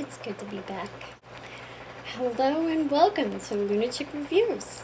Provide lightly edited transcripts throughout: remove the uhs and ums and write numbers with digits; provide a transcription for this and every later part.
It's good to be back. Hello and welcome to Lunatic Reviews.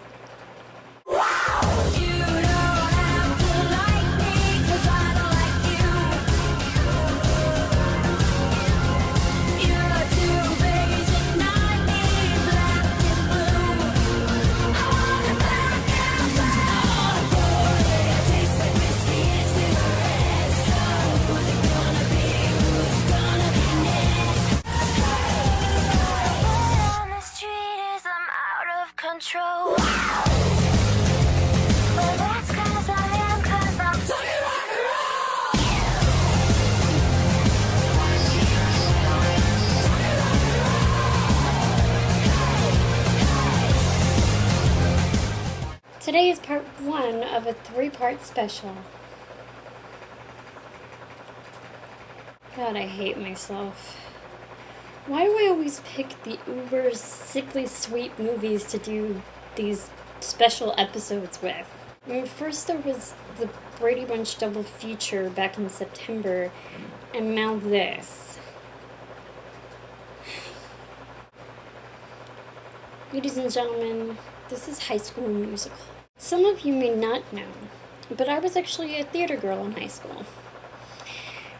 Control. But that's 'cause I am, 'cause I'm Sunny rock and roll. Today is part 1 of a 3-part special. God, I hate myself. Why do I always pick the uber sickly sweet movies to do these special episodes with? I mean, first there was the Brady Bunch double feature back in September, and now this. Ladies and gentlemen, this is High School Musical. Some of you may not know, but I was actually a theater girl in high school.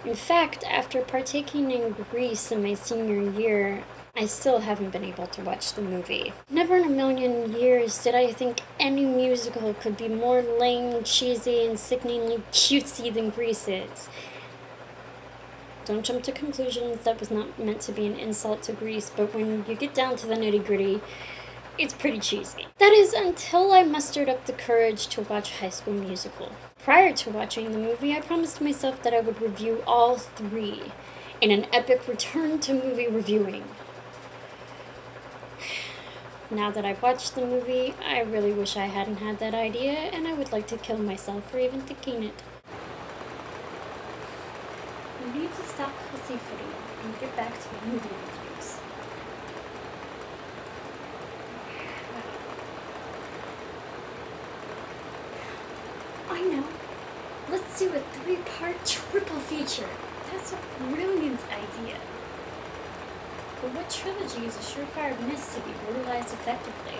In fact, after partaking in Grease in my senior year, I still haven't been able to watch the movie. Never in a million years did I think any musical could be more lame, cheesy, and sickeningly cutesy than Grease is. Don't jump to conclusions. That was not meant to be an insult to Grease, but when you get down to the nitty-gritty, it's pretty cheesy. That is, until I mustered up the courage to watch High School Musical. Prior to watching the movie, I promised myself that I would review all 3 in an epic return to movie reviewing. Now that I've watched the movie, I really wish I hadn't had that idea, and I would like to kill myself for even thinking it. I need to stop pussyfooting and get back to movie reviews. I know. Let's do a 3-part triple feature. That's a brilliant idea. But what trilogy is a surefire miss to be brutalized effectively?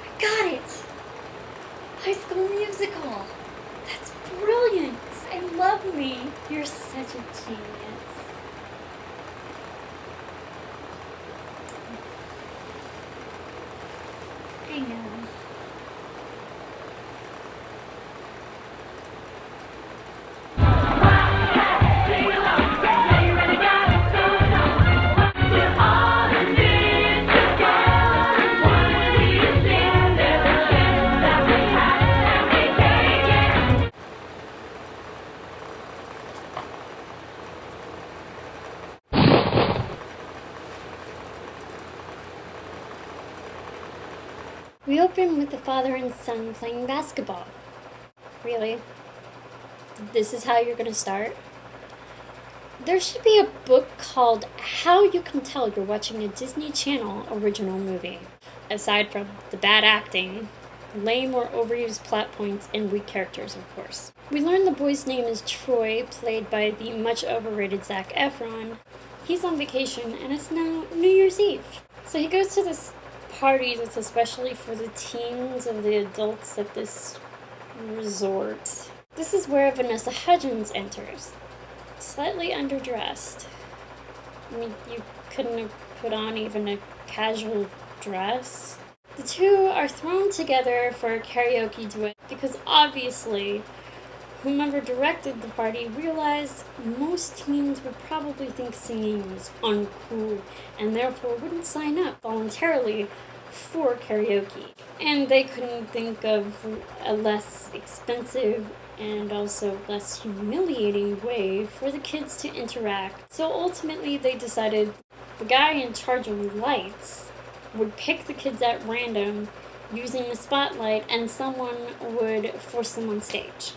I got it! High School Musical! That's brilliant! I love me! You're such a genius. I know. We open with the father and son playing basketball. Really? This is how you're gonna start? There should be a book called How You Can Tell You're Watching a Disney Channel Original Movie. Aside from the bad acting, lame or overused plot points, and weak characters, of course. We learn the boy's name is Troy, played by the much overrated Zac Efron. He's on vacation, and it's now New Year's Eve. So he goes to this party that's especially for the teens of the adults at this resort. This is where Vanessa Hudgens enters, slightly underdressed. I mean, you couldn't have put on even a casual dress. The two are thrown together for a karaoke duet because obviously whomever directed the party realized most teens would probably think singing was uncool and therefore wouldn't sign up voluntarily for karaoke. And they couldn't think of a less expensive and also less humiliating way for the kids to interact. So ultimately they decided the guy in charge of lights would pick the kids at random using the spotlight and someone would force them on stage.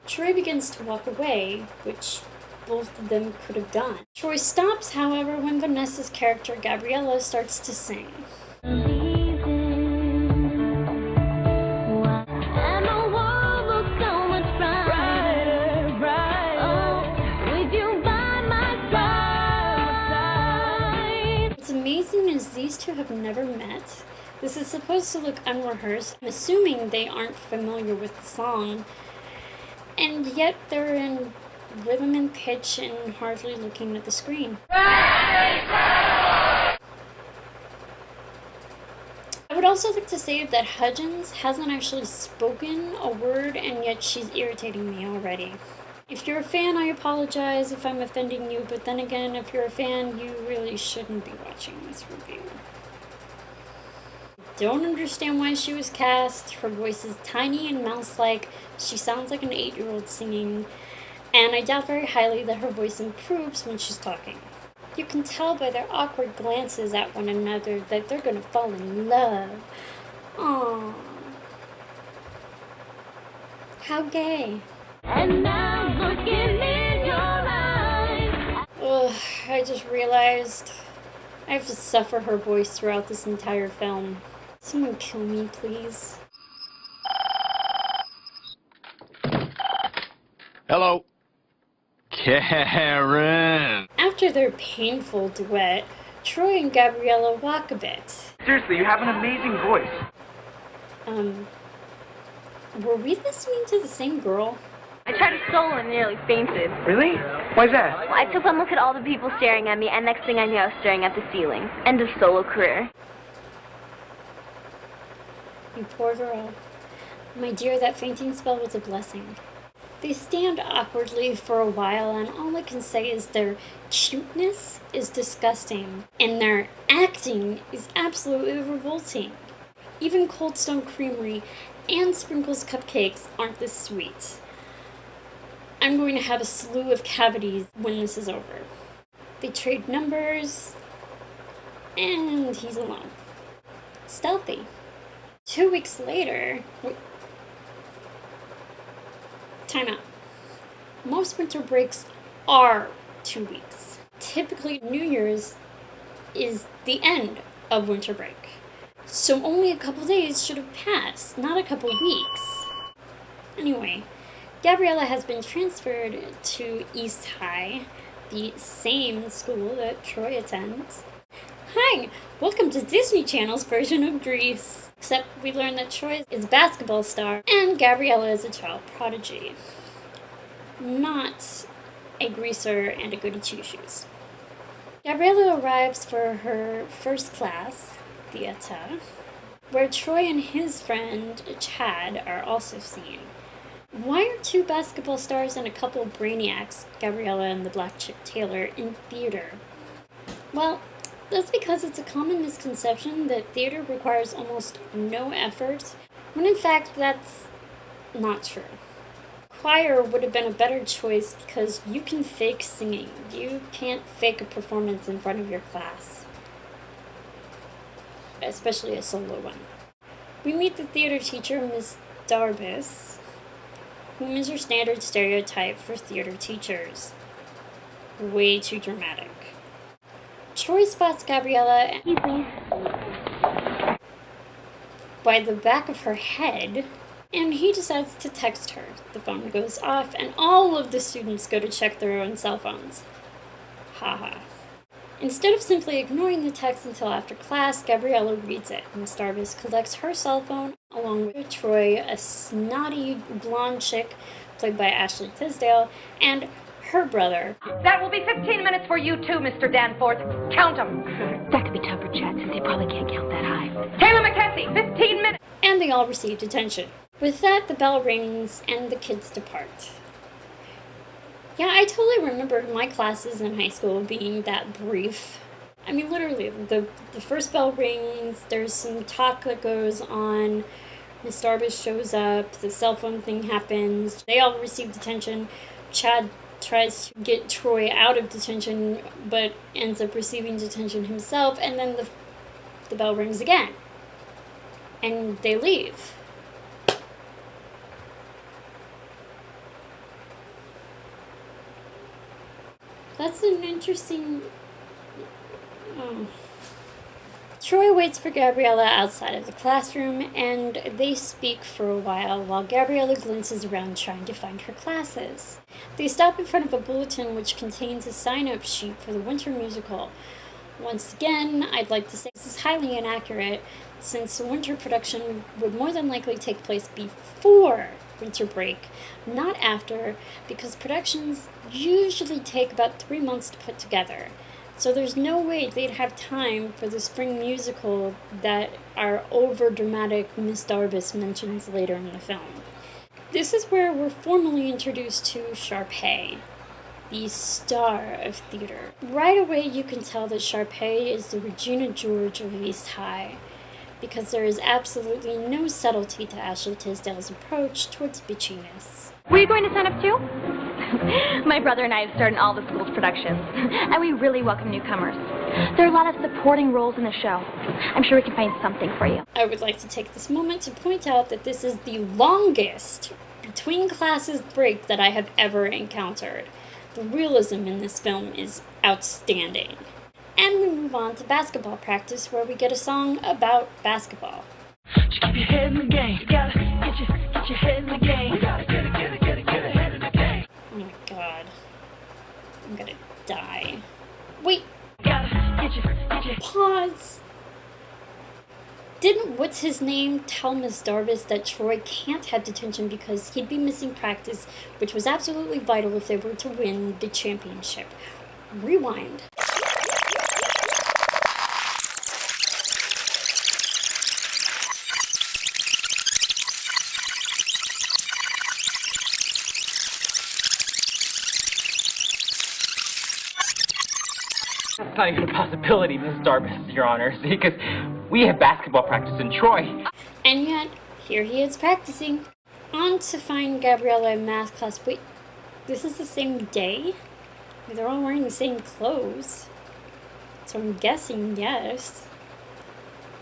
Troy begins to walk away, which both of them could have done. Troy stops, however, when Vanessa's character, Gabriella, starts to sing. have never met. This is supposed to look unrehearsed. I'm assuming they aren't familiar with the song. And yet they're in rhythm and pitch and hardly looking at the screen. I would also like to say that Hudgens hasn't actually spoken a word, and yet she's irritating me already. If you're a fan, I apologize if I'm offending you, but then again, if you're a fan, you really shouldn't be watching this review. Don't understand why she was cast. Her voice is tiny and mouse-like. She sounds like an 8-year-old singing, and I doubt very highly that her voice improves when she's talking. You can tell by their awkward glances at one another that they're gonna fall in love. Aww. How gay. And now looking in your eyes. Ugh, I just realized I have to suffer her voice throughout this entire film. Someone kill me, please. Hello. Karen. After their painful duet, Troy and Gabriella walk a bit. Seriously, you have an amazing voice. Were we listening to the same girl? I tried to solo and nearly fainted. Really? Why's that? Well, I took one look at all the people staring at me, and next thing I knew, I was staring at the ceiling. End of solo career. You poor girl. My dear, that fainting spell was a blessing. They stand awkwardly for a while, and all I can say is their cuteness is disgusting, and their acting is absolutely revolting. Even Cold Stone Creamery and Sprinkles Cupcakes aren't this sweet. I'm going to have a slew of cavities when this is over. They trade numbers, and he's alone. Stealthy. 2 weeks later, time out. Most winter breaks are 2 weeks. Typically, New Year's is the end of winter break. So only a couple days should have passed, not a couple weeks. Anyway, Gabriella has been transferred to East High, the same school that Troy attends. Hi, welcome to Disney Channel's version of Grease. Except we learn that Troy is a basketball star and Gabriella is a child prodigy. Not a greaser and a goody two-shoes. Gabriella arrives for her first class, theater, where Troy and his friend Chad are also seen. Why are two basketball stars and a couple of brainiacs, Gabriella and the black chick Taylor, in theater? Well, that's because it's a common misconception that theater requires almost no effort, when in fact that's not true. Choir would have been a better choice because you can fake singing. You can't fake a performance in front of your class. Especially a solo one. We meet the theater teacher, Miss Darbus, whom is your standard stereotype for theater teachers. Way too dramatic. Troy spots Gabriella Excuse me. by the back of her head, and he decides to text her. The phone goes off, and all of the students go to check their own cell phones. Haha. Instead of simply ignoring the text until after class, Gabriella reads it. Miss Darbus collects her cell phone, along with Troy, a snotty blonde chick, played by Ashley Tisdale, and her brother. That will be 15 minutes for you too, Mr. Danforth. Count them. That could be tough for Chad since he probably can't count that high. Taylor McKenzie, 15 minutes. And they all receive detention. With that, the bell rings and the kids depart. Yeah, I totally remember my classes in high school being that brief. I mean, literally, the first bell rings, there's some talk that goes on, Miss Darbus shows up, the cell phone thing happens, they all receive detention. Chad tries to get Troy out of detention, but ends up receiving detention himself, and then the bell rings again. And they leave. That's an interesting... Troy waits for Gabriella outside of the classroom, and they speak for a while Gabriella glances around trying to find her classes. They stop in front of a bulletin which contains a sign-up sheet for the winter musical. Once again, I'd like to say this is highly inaccurate, since the winter production would more than likely take place before winter break, not after, because productions usually take about 3 months to put together. So there's no way they'd have time for the spring musical that our over-dramatic Miss Darbus mentions later in the film. This is where we're formally introduced to Sharpay, the star of theater. Right away you can tell that Sharpay is the Regina George of East High, because there is absolutely no subtlety to Ashley Tisdale's approach towards bitchiness. Were you going to sign up too? My brother and I have starred in all the school's productions, and we really welcome newcomers. There are a lot of supporting roles in the show. I'm sure we can find something for you. I would like to take this moment to point out that this is the longest between classes break that I have ever encountered. The realism in this film is outstanding. And we move on to basketball practice, where we get a song about basketball. Just keep your head in the game. You gotta get your head in the game. You gotta get ahead in the game. Oh my god. I'm gonna die. Wait. You gotta get your Pause. Didn't what's-his-name tell Miss Darbus that Troy can't have detention because he'd be missing practice, which was absolutely vital if they were to win the championship? Rewind. That's not even a possibility, Miss Darbus, Your Honor, because we have basketball practice in Troy. And yet, here he is practicing. On to find Gabriella in math class. Wait, this is the same day? They're all wearing the same clothes. So I'm guessing yes.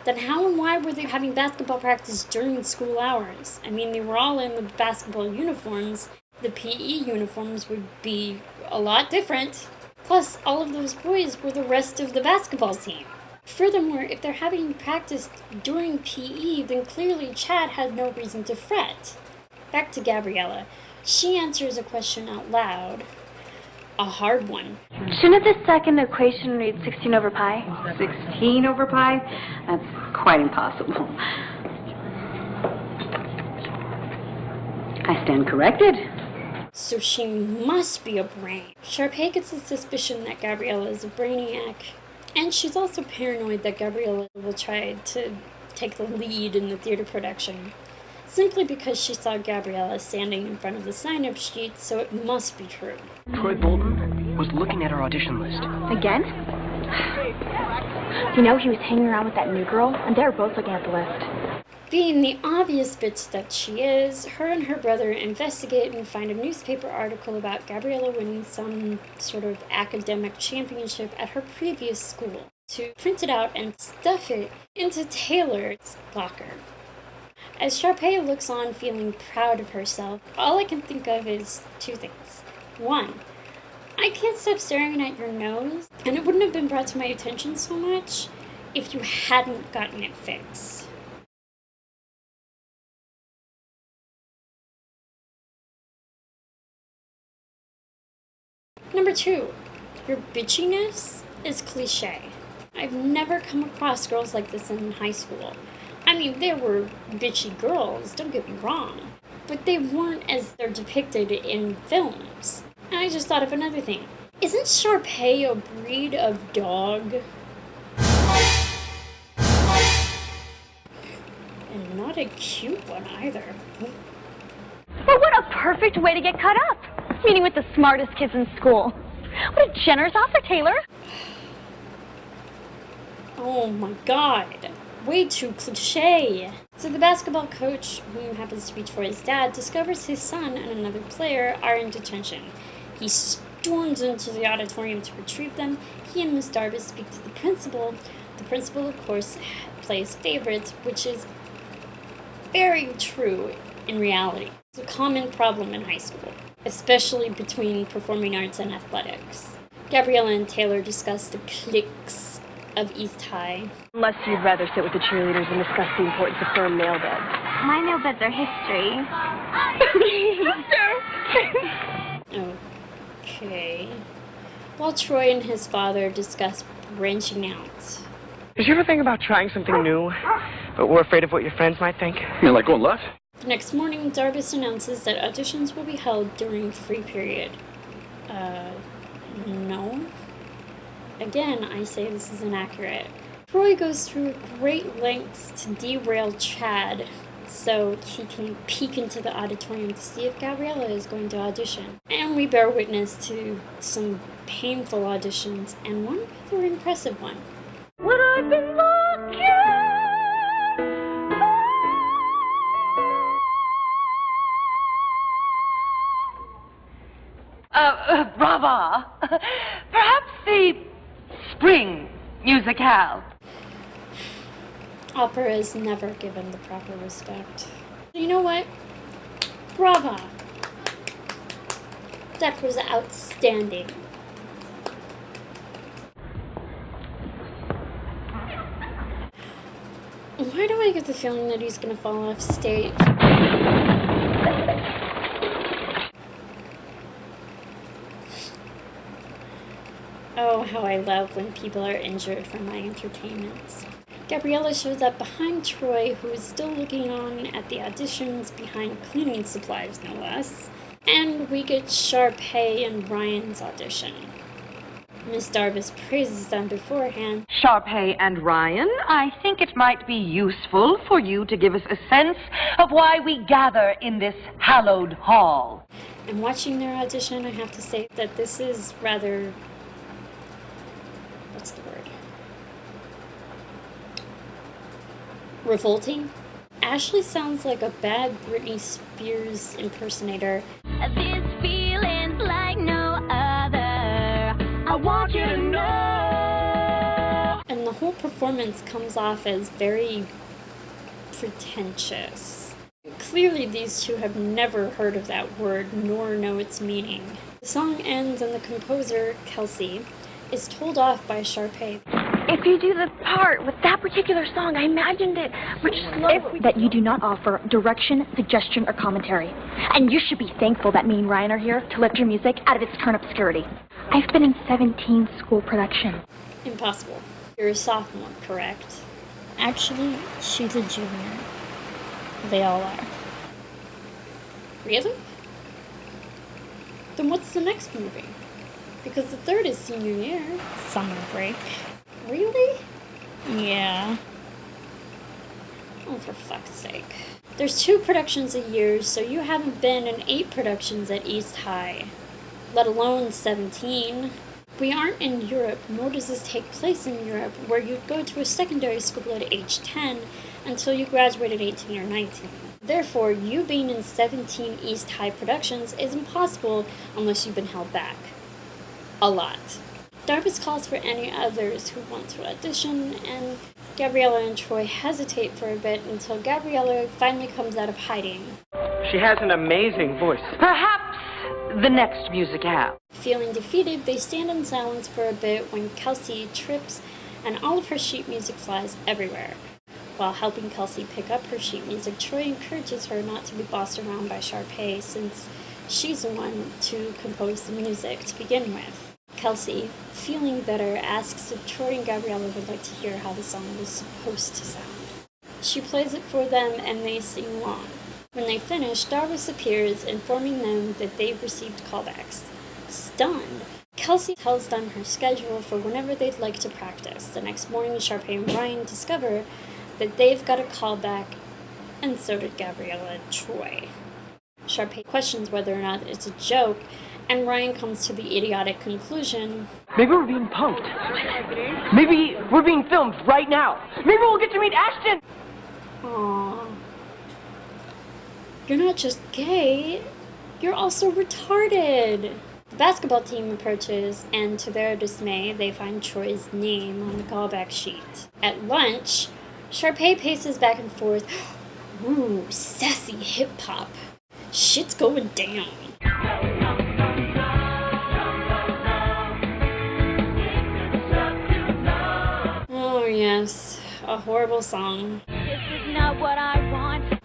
Then how and why were they having basketball practice during school hours? I mean, they were all in the basketball uniforms. The PE uniforms would be a lot different. Plus, all of those boys were the rest of the basketball team. Furthermore, if they're having practice during PE, then clearly Chad had no reason to fret. Back to Gabriella. She answers a question out loud. A hard one. Shouldn't the second equation read 16 over pi? 16 over pi? That's quite impossible. I stand corrected. So she must be a brain. Sharpay gets the suspicion that Gabriella is a brainiac, and she's also paranoid that Gabriella will try to take the lead in the theater production, simply because she saw Gabriella standing in front of the sign-up sheet, so it must be true. Troy Bolton was looking at our audition list. Again? You know, he was hanging around with that new girl, and they were both looking at the list. Being the obvious bitch that she is, her and her brother investigate and find a newspaper article about Gabriella winning some sort of academic championship at her previous school, to print it out and stuff it into Taylor's locker. As Sharpay looks on feeling proud of herself, all I can think of is two things. One, I can't stop staring at your nose, and it wouldn't have been brought to my attention so much if you hadn't gotten it fixed. Number two, your bitchiness is cliche. I've never come across girls like this in high school. I mean, there were bitchy girls, don't get me wrong, but they weren't as they're depicted in films. And I just thought of another thing. Isn't Sharpay a breed of dog? And not a cute one either. But what a perfect way to get caught up! Meeting with the smartest kids in school. What a generous offer, Taylor. Oh my god. Way too cliche. So the basketball coach, who happens to be Troy's dad, discovers his son and another player are in detention. He storms into the auditorium to retrieve them. He and Miss Darbus speak to the principal. The principal, of course, plays favorites, which is very true in reality. It's a common problem in high school, especially between performing arts and athletics. Gabriella and Taylor discuss the cliques of East High. Unless you'd rather sit with the cheerleaders and discuss the importance of firm male beds. My male beds are history. Okay. While Troy and his father discuss branching out. Did you ever think about trying something new, but were afraid of what your friends might think? You like going left? The next morning, Darbus announces that auditions will be held during free period. No. Again, I say this is inaccurate. Troy goes through great lengths to derail Chad so he can peek into the auditorium to see if Gabriella is going to audition. And we bear witness to some painful auditions and one rather impressive one. What I've been looking Brava. Perhaps the spring musicale. Opera is never given the proper respect. You know what? Brava! That was outstanding. Why do I get the feeling that he's gonna fall off stage? Oh, how I love when people are injured for my entertainment. Gabriella shows up behind Troy, who is still looking on at the auditions behind cleaning supplies, no less. And we get Sharpay and Ryan's audition. Miss Darbus praises them beforehand. Sharpay and Ryan, I think it might be useful for you to give us a sense of why we gather in this hallowed hall. And watching their audition, I have to say that this is rather... what's the word? Revolting? Ashley sounds like a bad Britney Spears impersonator. This feeling's like no other. I want you to know. And the whole performance comes off as very pretentious. Clearly these two have never heard of that word nor know its meaning. The song ends and the composer, Kelsey, is told off by Sharpay. If you do the part with that particular song, I imagined it much slower. That you do not offer direction, suggestion, or commentary. And you should be thankful that me and Ryan are here to lift your music out of its current obscurity. I've been in 17 school productions. Impossible. You're a sophomore, correct? Actually, she's a junior. They all are. Really? Then what's the next movie? Because the third is senior year. Summer break. Really? Yeah. Oh, for fuck's sake. There's 2 productions a year, so you haven't been in 8 productions at East High. Let alone 17. We aren't in Europe, nor does this take place in Europe, where you'd go to a secondary school at age 10 until you graduate at 18 or 19. Therefore, you being in 17 East High productions is impossible unless you've been held back. A lot. Darbus calls for any others who want to audition, and Gabriella and Troy hesitate for a bit until Gabriella finally comes out of hiding. She has an amazing voice. Perhaps the next musicale. Feeling defeated, they stand in silence for a bit when Kelsey trips and all of her sheet music flies everywhere. While helping Kelsey pick up her sheet music, Troy encourages her not to be bossed around by Sharpay since she's the one to compose the music to begin with. Kelsey, feeling better, asks if Troy and Gabriella would like to hear how the song was supposed to sound. She plays it for them and they sing along. When they finish, Darbus appears, informing them that they've received callbacks. Stunned, Kelsey tells them her schedule for whenever they'd like to practice. The next morning, Sharpay and Ryan discover that they've got a callback, and so did Gabriella and Troy. Sharpay questions whether or not it's a joke, and Ryan comes to the idiotic conclusion. Maybe we're being punked. Maybe we're being filmed right now. Maybe we'll get to meet Ashton. Aww. You're not just gay, you're also retarded. The basketball team approaches, and to their dismay, they find Troy's name on the callback sheet. At lunch, Sharpay paces back and forth. Ooh, sassy hip-hop. Shit's going down. Oh yes, a horrible song. This is not what I want.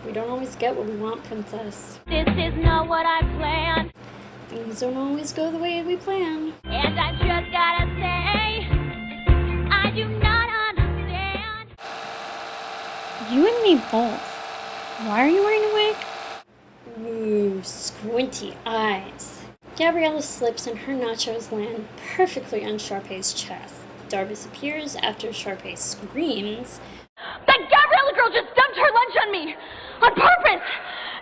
We don't always get what we want, princess. This is not what I planned. Things don't always go the way we plan. And I just gotta say, You and me both. Why are you wearing a wig? Ooh, squinty eyes. Gabriella slips and her nachos land perfectly on Sharpay's chest. Darbus appears after Sharpay screams. That Gabriella girl just dumped her lunch on me! On purpose!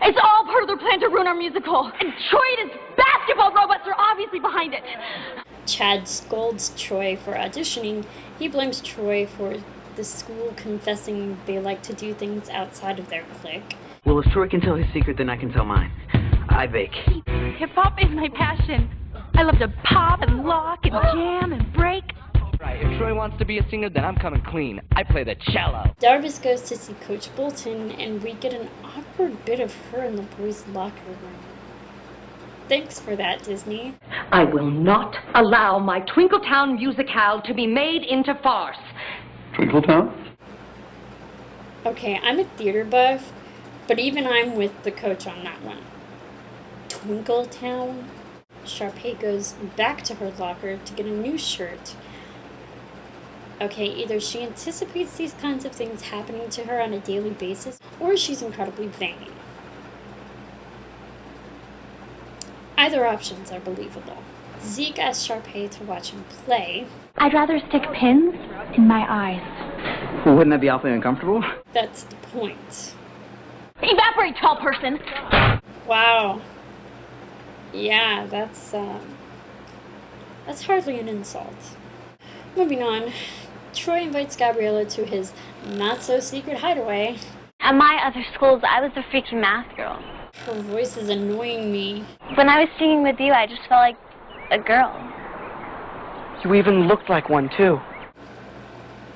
It's all part of their plan to ruin our musical. And Troy and his basketball robots are obviously behind it. Chad scolds Troy for auditioning. He blames Troy for the school confessing they like to do things outside of their clique. Well, if Troy can tell his secret, then I can tell mine. I bake. Hip-hop is my passion. I love to pop and lock and jam and break. Right, if Troy wants to be a singer, then I'm coming clean. I play the cello. Darbus goes to see Coach Bolton, and we get an awkward bit of her in the boys' locker room. Thanks for that, Disney. I will not allow my Twinkletown musicale to be made into farce. Twinkletown? Okay, I'm a theater buff, but even I'm with the coach on that one. Twinkletown? Sharpay goes back to her locker to get a new shirt. Okay, either she anticipates these kinds of things happening to her on a daily basis, or she's incredibly vain. Either options are believable. Zeke asks Sharpay to watch him play. I'd rather stick pins in my eyes. Wouldn't that be awfully uncomfortable? That's the point. Evaporate, tall person! Wow. Yeah, that's hardly an insult. Moving on, Troy invites Gabriella to his not-so-secret hideaway. At my other schools, I was the freaky math girl. Her voice is annoying me. When I was singing with you, I just felt like a girl. You even looked like one, too.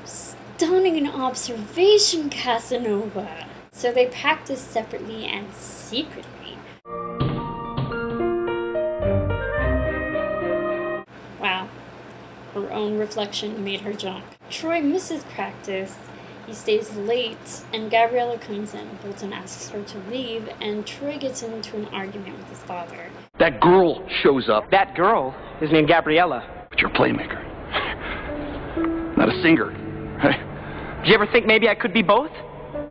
Stunning observation, Casanova. So they practice separately and secretly. Wow. Her own reflection made her jump. Troy misses practice. He stays late, and Gabriella comes in. Bolton asks her to leave, and Troy gets into an argument with his father. That girl shows up. That girl is named Gabriella. But you're a playmaker. Not a singer. Hey. Did you ever think maybe I could be both?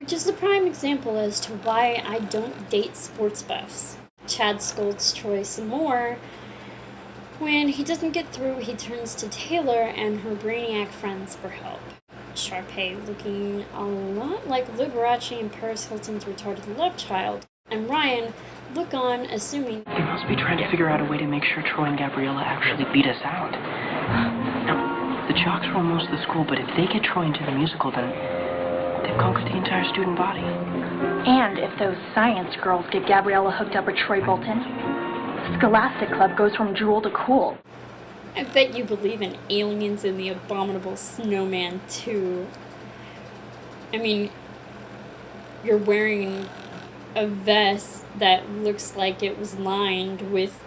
Which is the prime example as to why I don't date sports buffs. Chad scolds Troy some more. When he doesn't get through, he turns to Taylor and her brainiac friends for help. Sharpay, looking a lot like Liberace and Paris Hilton's retarded love child, and Ryan look on, assuming They must be trying to figure out a way to make sure Troy and Gabriella actually beat us out. Now, the jocks rule most of the school, but if they get Troy into the musical, then they've conquered the entire student body. And if those science girls get Gabriella hooked up with Troy Bolton, the Scholastic Club goes from drool to cool. I bet you believe in aliens and the abominable snowman, too. I mean, you're wearing a vest that looks like it was lined with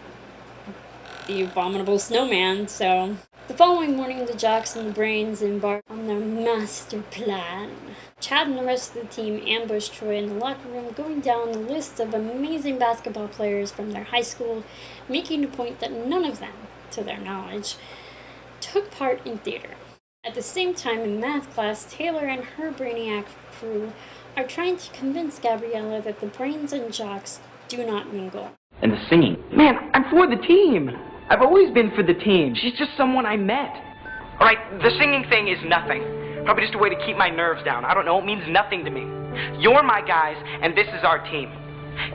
the abominable snowman, so... The following morning, the jocks and the brains embark on their master plan. Chad and the rest of the team ambush Troy in the locker room, going down the list of amazing basketball players from their high school, making the point that none of them, to their knowledge, took part in theater. At the same time, in math class, Taylor and her brainiac crew are trying to convince Gabriella that the brains and jocks do not mingle. And the singing. Man, I'm for the team. I've always been for the team. She's just someone I met. All right, the singing thing is nothing. Probably just a way to keep my nerves down. I don't know, it means nothing to me. You're my guys, and this is our team.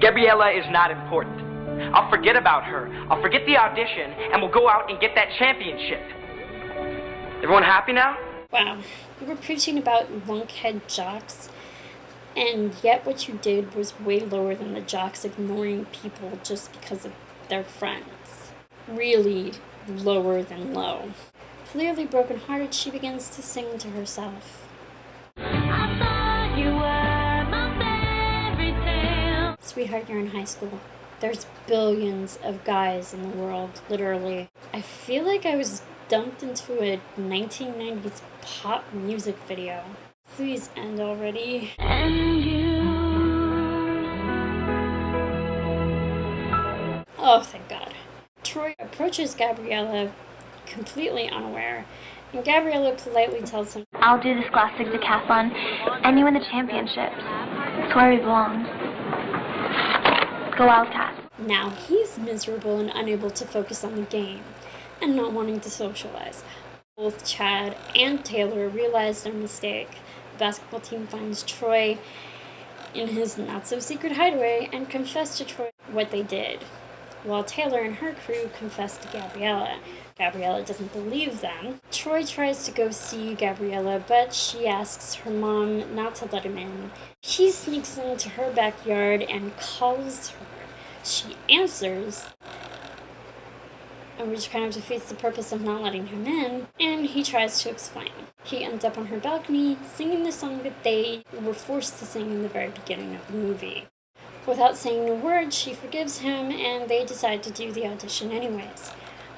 Gabriella is not important. I'll forget about her. I'll forget the audition, and we'll go out and get that championship. Everyone happy now? Wow, you were preaching about lunkhead jocks, and yet what you did was way lower than the jocks ignoring people just because of their friends. Really lower than low. Clearly brokenhearted, she begins to sing to herself. I thought you were my fairy tale. Sweetheart, you're in high school. There's billions of guys in the world, literally. I feel like I was dumped into a 1990s pop music video. Please end already. And you. Oh, thank God. Troy approaches Gabriella completely unaware, and Gabriella politely tells him, I'll do the Scholastic Decathlon, and you win the championships. It's where we belong. Go Wildcats. Now he's miserable and unable to focus on the game, and not wanting to socialize. Both Chad and Taylor realize their mistake. The basketball team finds Troy in his not-so-secret hideaway and confess to Troy what they did, while Taylor and her crew confess to Gabriella. Gabriella doesn't believe them. Troy tries to go see Gabriella, but she asks her mom not to let him in. He sneaks into her backyard and calls her. She answers, which kind of defeats the purpose of not letting him in, and he tries to explain. He ends up on her balcony singing the song that they were forced to sing in the very beginning of the movie. Without saying a word, she forgives him, and they decide to do the audition anyways.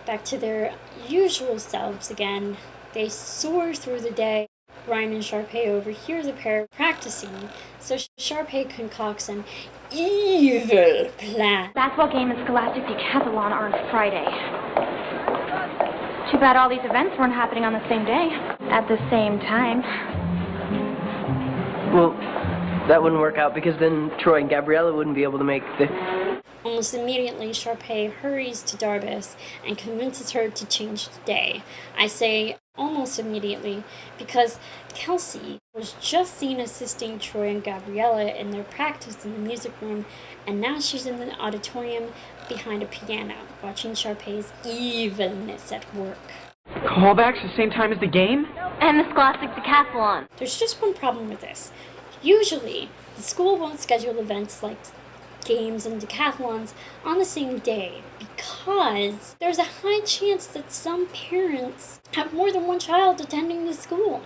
Back to their usual selves again, they soar through the day. Ryan and Sharpay overhear the pair practicing, so Sharpay concocts an evil plan. Basketball game and Scholastic Decathlon are on Friday. Too bad all these events weren't happening on the same day. At the same time. Well, that wouldn't work out because then Troy and Gabriella wouldn't be able to make the... Almost immediately, Sharpay hurries to Darbus and convinces her to change the day. I say almost immediately because Kelsey was just seen assisting Troy and Gabriella in their practice in the music room, and now she's in the auditorium behind a piano, watching Sharpay's evilness at work. Callbacks the same time as the game? And the Scholastic Decathlon. There's just one problem with this. Usually, the school won't schedule events like games and decathlons on the same day because there's a high chance that some parents have more than one child attending the school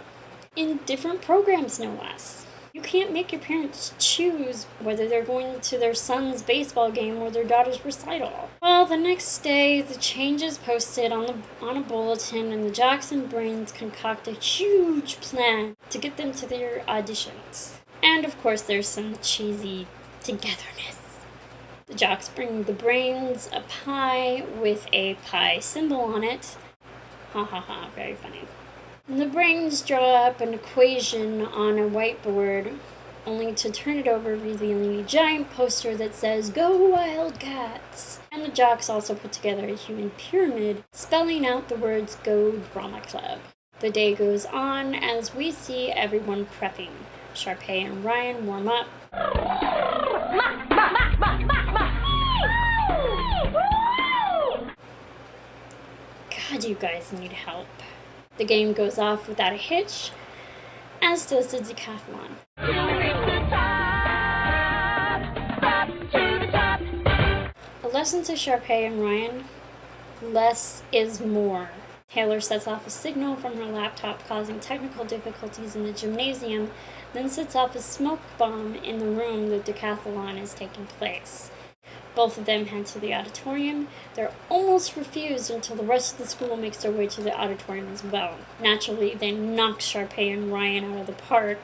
in different programs, no less. You can't make your parents choose whether they're going to their son's baseball game or their daughter's recital. Well, the next day, the change is posted on a bulletin, and the jocks and brains concoct a huge plan to get them to their auditions. And of course, there's some cheesy togetherness. The jocks bring the brains a pie with a pie symbol on it. Ha ha ha, very funny. And the brains draw up an equation on a whiteboard, only to turn it over, revealing a giant poster that says, "Go Wildcats!" And the jocks also put together a human pyramid, spelling out the words, "Go Drama Club." The day goes on as we see everyone prepping. Sharpay and Ryan warm up. God, you guys need help. The game goes off without a hitch, as does the decathlon. A lesson to Sharpay and Ryan: less is more. Taylor sets off a signal from her laptop, causing technical difficulties in the gymnasium, then sets off a smoke bomb in the room the decathlon is taking place. Both of them head to the auditorium. They're almost refused until the rest of the school makes their way to the auditorium as well. Naturally, they knock Sharpay and Ryan out of the park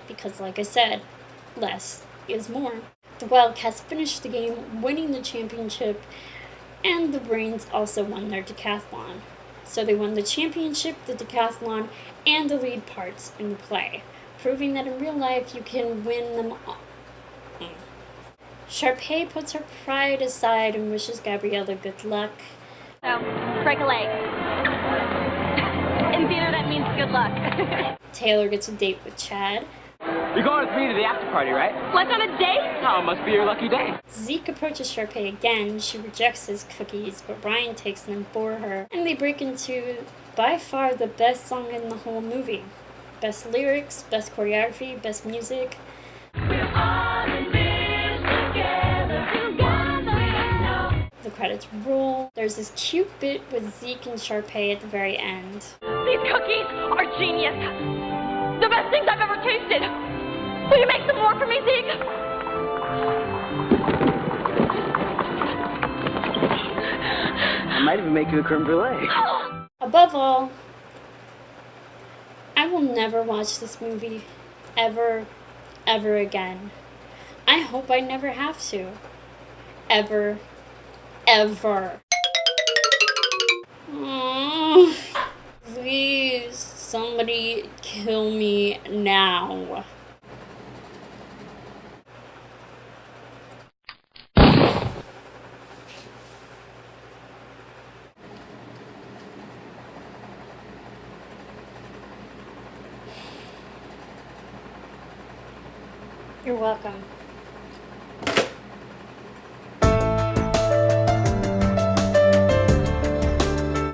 because, like I said, less is more. The Wildcats finished the game, winning the championship, and the Brains also won their decathlon. So they won the championship, the decathlon, and the lead parts in the play, proving that in real life you can win them all. Sharpay puts her pride aside and wishes Gabriella good luck. So, break a leg. In theater, that means good luck. Taylor gets a date with Chad. You're going with me to the after party, right? Like on a date? Oh, it must be your lucky day. Zeke approaches Sharpay again. She rejects his cookies, but Ryan takes them for her, and they break into, by far, the best song in the whole movie. Best lyrics, best choreography, best music. The credits roll. There's this cute bit with Zeke and Sharpay at the very end. These cookies are genius. The best things I've ever tasted. Will you make some more for me, Zeke? I might even make you a creme brulee. Above all, I will never watch this movie ever again. I hope I never have to. Ever. Please, somebody kill me now. You're welcome.